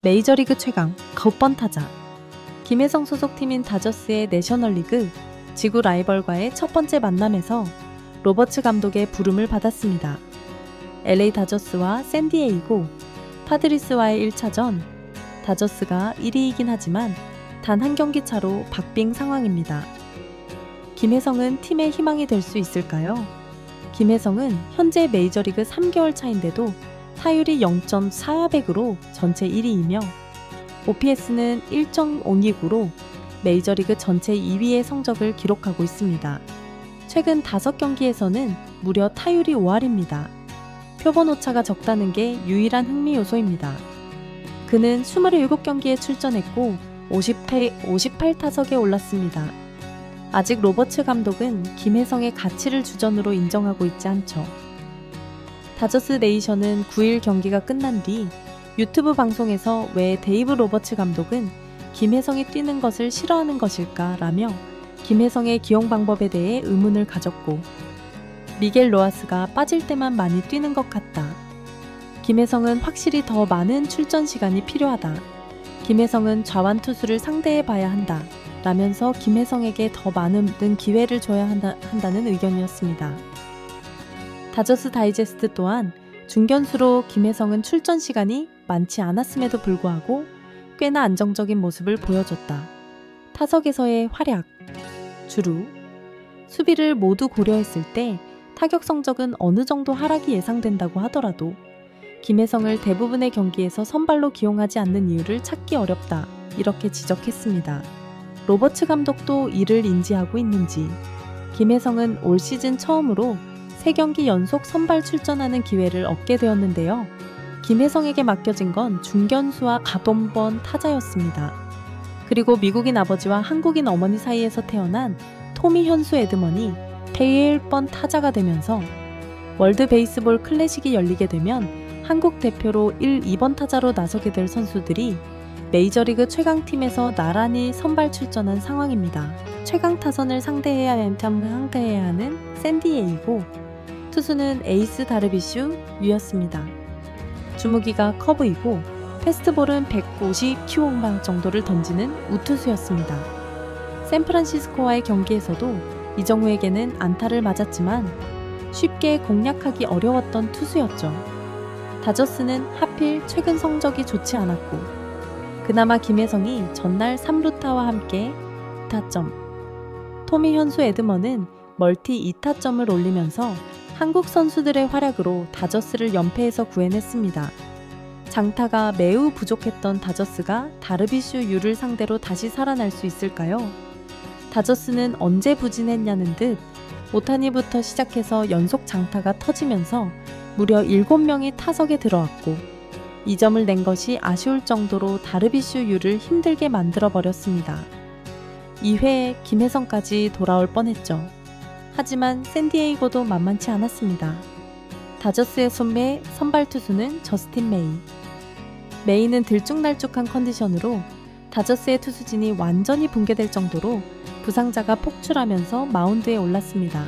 메이저리그 최강 겉번 타자. 김혜성 소속팀인 다저스의 내셔널리그 지구 라이벌과의 첫 번째 만남에서 로버츠 감독의 부름을 받았습니다. LA 다저스와 샌디에이고 파드리스와의 1차전, 다저스가 1위이긴 하지만 단 한 경기 차로 박빙 상황입니다. 김혜성은 팀의 희망이 될 수 있을까요? 김혜성은 현재 메이저리그 3개월 차인데도 타율이 0.4배으로 전체 1위이며 OPS는 1.56으로 메이저리그 전체 2위의 성적을 기록하고 있습니다. 최근 5경기에서는 무려 타율이 5할입니다. 표본 오차가 적다는 게 유일한 흥미 요소입니다. 그는 27경기에 출전했고 58타석에 올랐습니다. 아직 로버츠 감독은 김혜성의 가치를 주전으로 인정하고 있지 않죠. 다저스 네이션은 9일 경기가 끝난 뒤 유튜브 방송에서 왜 데이브 로버츠 감독은 김혜성이 뛰는 것을 싫어하는 것일까 라며 김혜성의 기용 방법에 대해 의문을 가졌고, 미겔 로하스가 빠질 때만 많이 뛰는 것 같다. 김혜성은 확실히 더 많은 출전 시간이 필요하다. 김혜성은 좌완 투수를 상대해 봐야 한다. 라면서 김혜성에게 더 많은 기회를 줘야 한다는 의견이었습니다. 다저스 다이제스트 또한 중견수로 김혜성은 출전 시간이 많지 않았음에도 불구하고 꽤나 안정적인 모습을 보여줬다. 타석에서의 활약, 주루, 수비를 모두 고려했을 때 타격 성적은 어느 정도 하락이 예상된다고 하더라도 김혜성을 대부분의 경기에서 선발로 기용하지 않는 이유를 찾기 어렵다. 이렇게 지적했습니다. 로버츠 감독도 이를 인지하고 있는지 김혜성은 올 시즌 처음으로 3경기 연속 선발 출전하는 기회를 얻게 되었는데요. 김혜성에게 맡겨진 건 중견수와 가본번 타자였습니다. 그리고 미국인 아버지와 한국인 어머니 사이에서 태어난 토미 현수 에드먼이 제일 번 타자가 되면서 월드 베이스볼 클래식이 열리게 되면 한국 대표로 1, 2번 타자로 나서게 될 선수들이 메이저리그 최강팀에서 나란히 선발 출전한 상황입니다. 최강 타선을 상대해야 하는 샌디에이고, 투수는 에이스 다르비슈 유였습니다. 주무기가 커브이고 패스트볼은 150km 정도를 던지는 우투수였습니다. 샌프란시스코와의 경기에서도 이정우에게는 안타를 맞았지만 쉽게 공략하기 어려웠던 투수였죠. 다저스는 하필 최근 성적이 좋지 않았고, 그나마 김혜성이 전날 3루타와 함께 2타점, 토미 현수 에드먼은 멀티 2타점을 올리면서 한국 선수들의 활약으로 다저스를 연패에서 구해냈습니다. 장타가 매우 부족했던 다저스가 다르비슈 유를 상대로 다시 살아날 수 있을까요? 다저스는 언제 부진했냐는 듯 오타니부터 시작해서 연속 장타가 터지면서 무려 7명이 타석에 들어왔고, 이 점을 낸 것이 아쉬울 정도로 다르비슈 유를 힘들게 만들어버렸습니다. 2회에 김혜성까지 돌아올 뻔했죠. 하지만 샌디에이고도 만만치 않았습니다. 다저스의 손매 선발 투수는 저스틴 메이. 메이는 들쭉날쭉한 컨디션으로 다저스의 투수진이 완전히 붕괴될 정도로 부상자가 폭출하면서 마운드에 올랐습니다.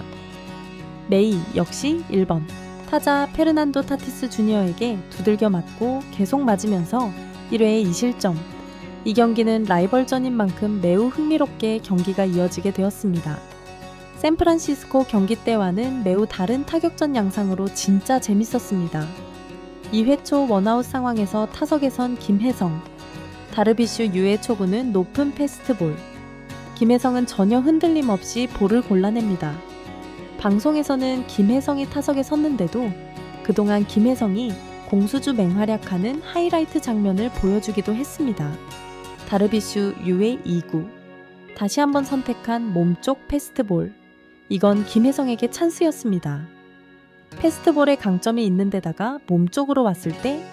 메이 역시 1번. 타자 페르난도 타티스 주니어에게 두들겨 맞고 계속 맞으면서 1회에 2실점. 이 경기는 라이벌전인 만큼 매우 흥미롭게 경기가 이어지게 되었습니다. 샌프란시스코 경기 때와는 매우 다른 타격전 양상으로 진짜 재밌었습니다. 2회 초 원아웃 상황에서 타석에 선 김혜성, 다르비슈 유의 초구는 높은 패스트볼. 김혜성은 전혀 흔들림 없이 볼을 골라냅니다. 방송에서는 김혜성이 타석에 섰는데도 그동안 김혜성이 공수주 맹활약하는 하이라이트 장면을 보여주기도 했습니다. 다르비슈 유의 2구, 다시 한번 선택한 몸쪽 패스트볼. 이건 김혜성에게 찬스였습니다. 패스트볼에 강점이 있는 데다가 몸쪽으로 왔을 때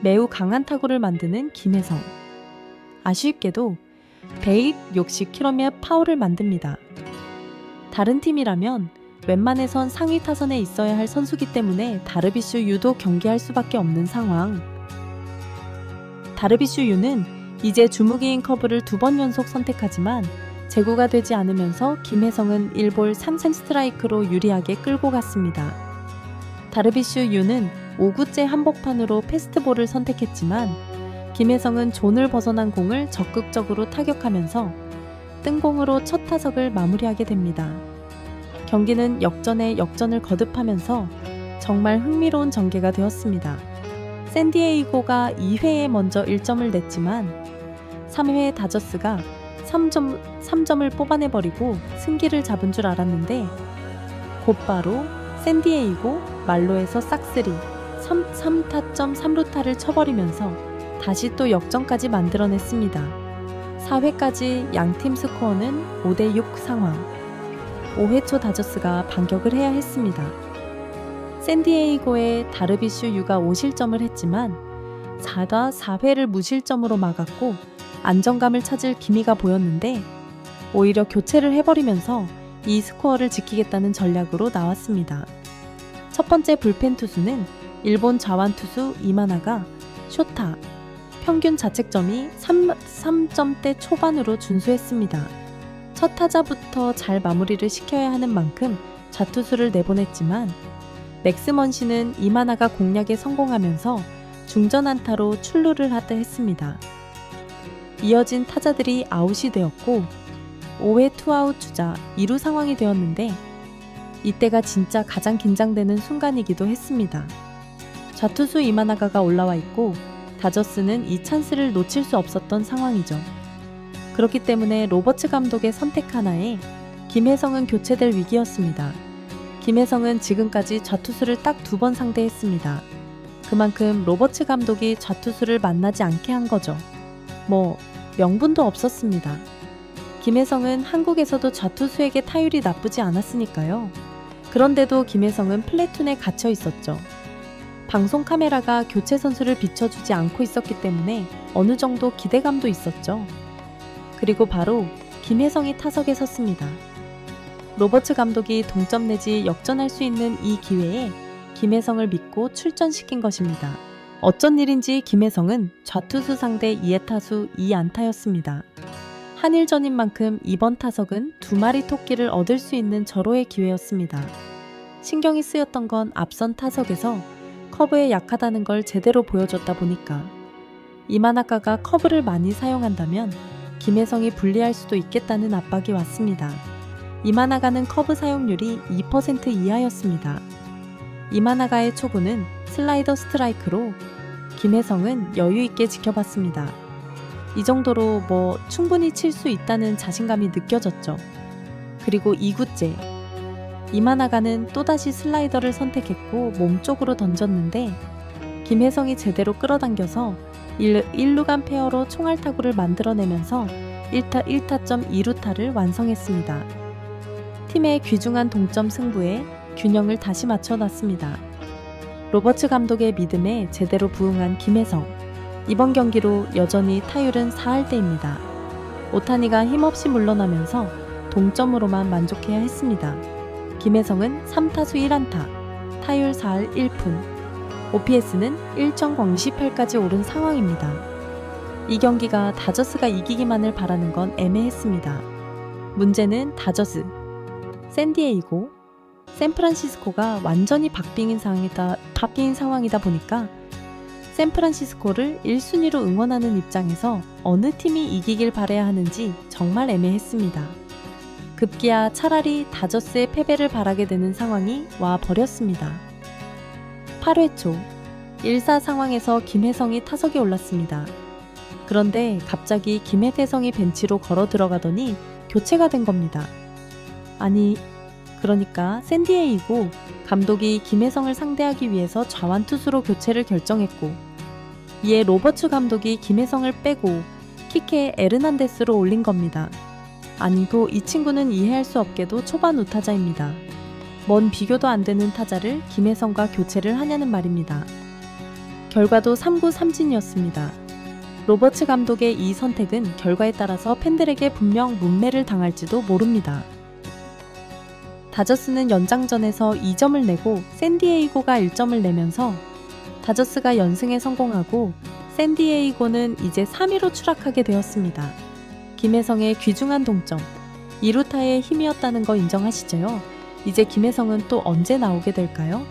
매우 강한 타구를 만드는 김혜성. 아쉽게도 160km 파울을 만듭니다. 다른 팀이라면 웬만해선 상위 타선에 있어야 할 선수기 때문에 다르비슈 유도 경기할 수밖에 없는 상황. 다르비슈 유는 이제 주무기인 커브를 2번 연속 선택하지만 제구가 되지 않으면서 김혜성은 1볼 3생 스트라이크로 유리하게 끌고 갔습니다. 다르비슈 유는 5구째 한복판으로 패스트볼을 선택했지만 김혜성은 존을 벗어난 공을 적극적으로 타격하면서 뜬공으로 첫 타석을 마무리하게 됩니다. 경기는 역전에 역전을 거듭하면서 정말 흥미로운 전개가 되었습니다. 샌디에이고가 2회에 먼저 1점을 냈지만 3회 다저스가 3점을 뽑아내버리고 승기를 잡은 줄 알았는데 곧바로 샌디에이고 말로에서 싹쓸이 3타점 3루타를 쳐버리면서 다시 또 역전까지 만들어냈습니다. 4회까지 양팀 스코어는 5대6 상황. 5회 초 다저스가 반격을 해야 했습니다. 샌디에이고의 다르비슈 유가 5실점을 했지만 4다 4회를 무실점으로 막았고 안정감을 찾을 기미가 보였는데 오히려 교체를 해버리면서 이 스코어를 지키겠다는 전략으로 나왔습니다. 첫 번째 불펜 투수는 일본 좌완 투수 이마나가 쇼타, 평균 자책점이 3점대 초반으로 준수했습니다. 첫 타자부터 잘 마무리를 시켜야 하는 만큼 좌투수를 내보냈지만 맥스먼시는 이마나가 공략에 성공하면서 중전 안타로 출루를 하듯 했습니다. 이어진 타자들이 아웃이 되었고 5회 투아웃 주자 2루 상황이 되었는데 이때가 진짜 가장 긴장되는 순간이기도 했습니다. 좌투수 이마나가가 올라와 있고 다저스는 이 찬스를 놓칠 수 없었던 상황이죠. 그렇기 때문에 로버츠 감독의 선택 하나에 김혜성은 교체될 위기였습니다. 김혜성은 지금까지 좌투수를 딱 2번 상대했습니다. 그만큼 로버츠 감독이 좌투수를 만나지 않게 한 거죠. 명분도 없었습니다. 김혜성은 한국에서도 좌투수에게 타율이 나쁘지 않았으니까요. 그런데도 김혜성은 플래툰에 갇혀 있었죠. 방송 카메라가 교체 선수를 비춰주지 않고 있었기 때문에 어느 정도 기대감도 있었죠. 그리고 바로 김혜성이 타석에 섰습니다. 로버츠 감독이 동점 내지 역전할 수 있는 이 기회에 김혜성을 믿고 출전시킨 것입니다. 어쩐 일인지 김혜성은 좌투수 상대 2회 타수 2안타였습니다. 한일전인 만큼 이번 타석은 2마리 토끼를 얻을 수 있는 절호의 기회였습니다. 신경이 쓰였던 건 앞선 타석에서 커브에 약하다는 걸 제대로 보여줬다 보니까 이마나가가 커브를 많이 사용한다면 김혜성이 불리할 수도 있겠다는 압박이 왔습니다. 이마나가는 커브 사용률이 2% 이하였습니다. 이마나가의 초구는 슬라이더 스트라이크로 김혜성은 여유있게 지켜봤습니다. 이 정도로 충분히 칠 수 있다는 자신감이 느껴졌죠. 그리고 2구째 이마나가는 또다시 슬라이더를 선택했고 몸쪽으로 던졌는데 김혜성이 제대로 끌어당겨서 1루간 페어로 총알타구를 만들어내면서 1타점 2루타를 완성했습니다. 팀의 귀중한 동점 승부에 균형을 다시 맞춰놨습니다. 로버츠 감독의 믿음에 제대로 부응한 김혜성. 이번 경기로 여전히 타율은 4할대입니다. 오타니가 힘없이 물러나면서 동점으로만 만족해야 했습니다. 김혜성은 3타수 1안타, 타율 4할 1푼, OPS는 1.028까지 오른 상황입니다. 이 경기가 다저스가 이기기만을 바라는 건 애매했습니다. 문제는 다저스, 샌디에이고, 샌프란시스코가 완전히 바뀐 상황이다 보니까 샌프란시스코를 1순위로 응원하는 입장에서 어느 팀이 이기길 바라야 하는지 정말 애매했습니다. 급기야 차라리 다저스의 패배를 바라게 되는 상황이 와 버렸습니다. 8회 초 1사 상황에서 김혜성이 타석에 올랐습니다. 그런데 갑자기 김혜태성이 벤치로 걸어 들어가더니 교체가 된 겁니다. 그러니까 샌디에이고 감독이 김혜성을 상대하기 위해서 좌완 투수로 교체를 결정했고 이에 로버츠 감독이 김혜성을 빼고 키케 에르난데스로 올린 겁니다. 이 친구는 이해할 수 없게도 초반 우타자입니다. 뭔 비교도 안 되는 타자를 김혜성과 교체를 하냐는 말입니다. 결과도 3구 3진이었습니다. 로버츠 감독의 이 선택은 결과에 따라서 팬들에게 분명 문매를 당할지도 모릅니다. 다저스는 연장전에서 2점을 내고 샌디에이고가 1점을 내면서 다저스가 연승에 성공하고 샌디에이고는 이제 3위로 추락하게 되었습니다. 김혜성의 귀중한 동점, 2루타의 힘이었다는 거 인정하시죠? 이제 김혜성은 또 언제 나오게 될까요?